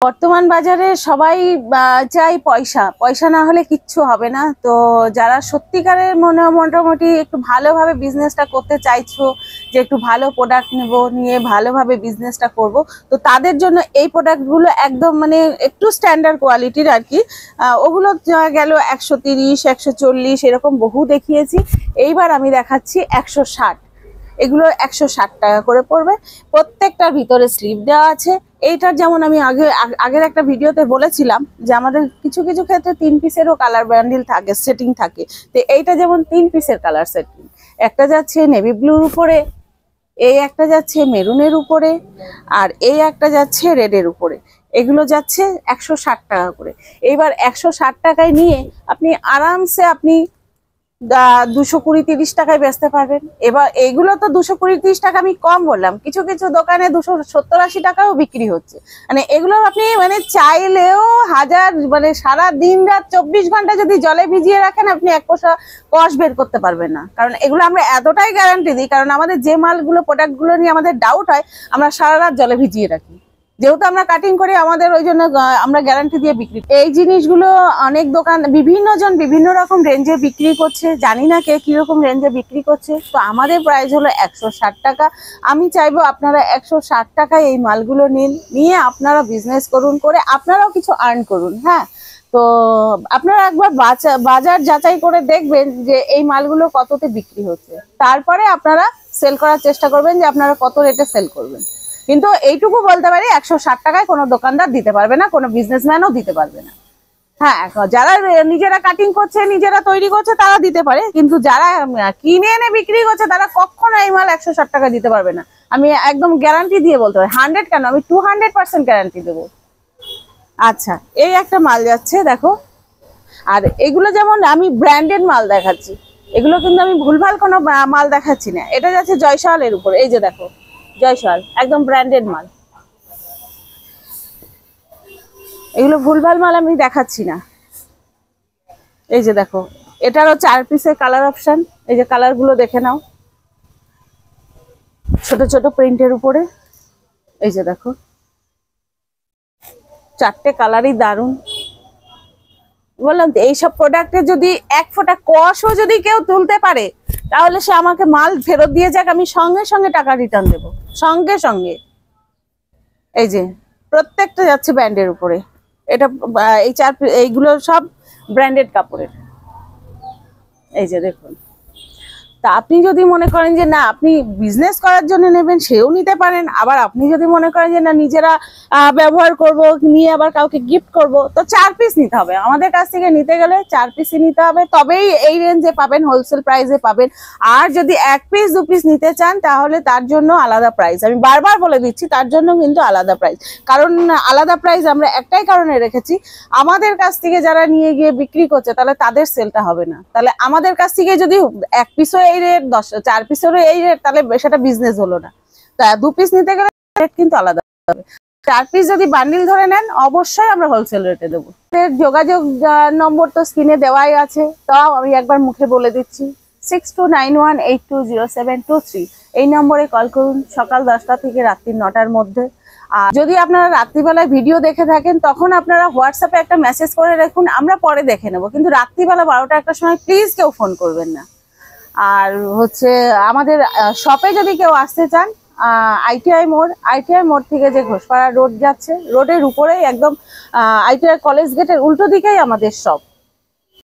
বর্তমান বাজারে সবাই চাই পয়সা, পয়সা না হলে কিচ্ছু হবে না। তো যারা সত্যিকারের মোটামুটি একটু ভালোভাবে বিজনেসটা করতে চাইছো, যে একটু ভালো প্রোডাক্ট নেব, নিয়ে ভালোভাবে বিজনেসটা করব, তো তাদের জন্য এই প্রোডাক্টগুলো একদম মানে একটু স্ট্যান্ডার্ড কোয়ালিটির আর কি। ওগুলো গেল 130, 140 এরকম বহু দেখিয়েছি। এইবার আমি দেখাচ্ছি 160। এগুলো 160 টাকা করে পড়বে। প্রত্যেকটার ভিতরে স্লিভ দেওয়া আছে। এইটার যেমন আমি আগের একটা ভিডিওতে বলেছিলাম যে আমাদের কিছু কিছু ক্ষেত্রে 3 পিসেরও কালার ব্যান্ডেল থাকে, সেটিং থাকে। তো এইটা যেমন 3 পিসের কালার সেটিং, একটা যাচ্ছে নেভি ব্লুর উপরে, এই একটা যাচ্ছে মেরুনের উপরে, আর এই একটা যাচ্ছে রেডের উপরে। এগুলো যাচ্ছে 160 টাকা করে। এইবার 160 টাকায় নিয়ে আপনি আরামসে আপনি 220-30 টাকায় বেচতে পারবেন। এবার এইগুলো তো 220-30 টাকা আমি কম বললাম, কিছু কিছু দোকানে 270-80 টাকাও বিক্রি হচ্ছে। মানে এগুলো আপনি মানে চাইলেও হাজার মানে সারা দিন রাত 24 ঘন্টা যদি জলে ভিজিয়ে রাখেন, আপনি এক পয়সা কষ বের করতে পারবেন না। কারণ এগুলো আমরা এতটাই গ্যারান্টি দিই, কারণ আমাদের যে মালগুলো প্রোডাক্টগুলো নিয়ে আমাদের ডাউট হয়, আমরা সারা রাত জলে ভিজিয়ে রাখি। যেহেতু আমরা কাটিং করি, আমাদের ওই জন্য আমরা গ্যারান্টি দিয়ে বিক্রি। এই জিনিসগুলো অনেক দোকান বিভিন্ন জন বিভিন্ন রকম রেঞ্জে বিক্রি করছে, জানি না কে কিরকম রেঞ্জে বিক্রি করছে। তো আমাদের প্রাইস হলো 160 টাকা। আমি চাইবো আপনারা 160 টাকায় এই মালগুলো নিন, নিয়ে আপনারা বিজনেস করুন, করে আপনারাও কিছু আর্ন করুন। হ্যাঁ, তো আপনারা একবার বাজার যাচাই করে দেখবেন যে এই মালগুলো কততে বিক্রি হচ্ছে, তারপরে আপনারা সেল করার চেষ্টা করবেন যে আপনারা কত রেটে সেল করবেন। কিন্তু এইটুকু বলতে পারি, 160 টাকায় কোনো দোকানদার দিতে পারবে না, কোনো বিজনেসম্যানও দিতে পারবে না। হ্যাঁ, যারা নিজেরা কাটিং করছে, নিজেরা তৈরি করছে, তারা দিতে পারে, কিন্তু যারা কিনে এনে বিক্রি করছে, তারা কখনো এই মাল 160 টাকা দিতে পারবে না। আমি একদম গ্যারান্টি দিয়ে বলতে পারি, 100 কেন, আমি 200% গ্যারান্টি দেবো। আচ্ছা, এই একটা মাল যাচ্ছে দেখো। আর এগুলো যেমন আমি ব্র্যান্ডেড মাল দেখাচ্ছি, এগুলো কিন্তু আমি ভুলভাল কোনো মাল দেখাচ্ছি না। এটা যাচ্ছে জয়সওয়ালের উপর, এই যে দেখো জয়সওয়াল, একদম ব্র্যান্ডেড মাল। এগুলো ভুলভাল মাল আমি দেখাচ্ছি না। এই যে দেখো, এটারও 4 পিসের কালার অপশন। এই যে কালার গুলো দেখে নাও, ছোট ছোট প্রিন্টের উপরে। এই যে দেখো, 4টে কালারই দারুন। বললাম তো, এইসব প্রোডাক্টে যদি এক ফোঁটা কষও যদি কেউ তুলতে পারে, তাহলে সে আমাকে মাল ফেরত দিয়ে যাক, আমি সঙ্গে সঙ্গে টাকা রিটার্ন দেবো, সঙ্গে সঙ্গে। এই যে প্রত্যেকটা যাচ্ছে ব্র্যান্ডের উপরে। এটা এইগুলো সব ব্র্যান্ডেড কাপড়ের। এই যে দেখুন। তা আপনি যদি মনে করেন যে না আপনি বিজনেস করার জন্য নেবেন, সেও নিতে পারেন। আবার আপনি যদি মনে করেন যে না নিজেরা ব্যবহার করব, নিয়ে আবার কাউকে গিফট করব, তো 4 পিস নিতে হবে। আমাদের কাছ থেকে নিতে গেলে 4 পিসই নিতে হবে, তবেই এই রেঞ্জে পাবেন, হোলসেল প্রাইসে পাবেন। আর যদি 1 পিস 2 পিস নিতে চান, তাহলে তার জন্য আলাদা প্রাইস। আমি বারবার বলে দিচ্ছি, তার জন্য কিন্তু আলাদা প্রাইস। কারণ আলাদা প্রাইস আমরা একটাই কারণে রেখেছি, আমাদের কাছ থেকে যারা নিয়ে গিয়ে বিক্রি করছে, তাহলে তাদের সেলটা হবে না। তাহলে আমাদের কাছ থেকে যদি 1 পিসও এই রেট, 4 পিসেরও এই রেট, তাহলে সেটা বিজনেস হলো না। তা 2 পিস নিতে গেলে রেট কিন্তু আলাদা হবে। 4 পিস যদি বান্ডিল ধরে নেন, অবশ্যই আমরা হোলসেল রেটে দেবো। যোগাযোগ নম্বর তো স্ক্রিনে দেওয়াই আছে, তাও আমি একবার মুখে বলে দিচ্ছি, 6291820723। এই নম্বরে কল করুন, সকাল 10টা থেকে রাত্রি 9টার মধ্যে। আর যদি আপনারা রাত্রিবেলায় ভিডিও দেখে থাকেন, তখন আপনারা হোয়াটসঅ্যাপে একটা মেসেজ করে রাখুন, আমরা পরে দেখে নেব। কিন্তু রাত্রিবেলা 12টা 1টার সময় প্লিজ কেউ ফোন করবেন না। আর হচ্ছে আমাদের শপে যদি কেউ আসতে চান, আইটিআই মোড় থেকে যে ঘোষপাড়া রোড যাচ্ছে, রোডের উপরেই একদম আইটিআই কলেজ গেটের উল্টো দিকেই আমাদের শপ।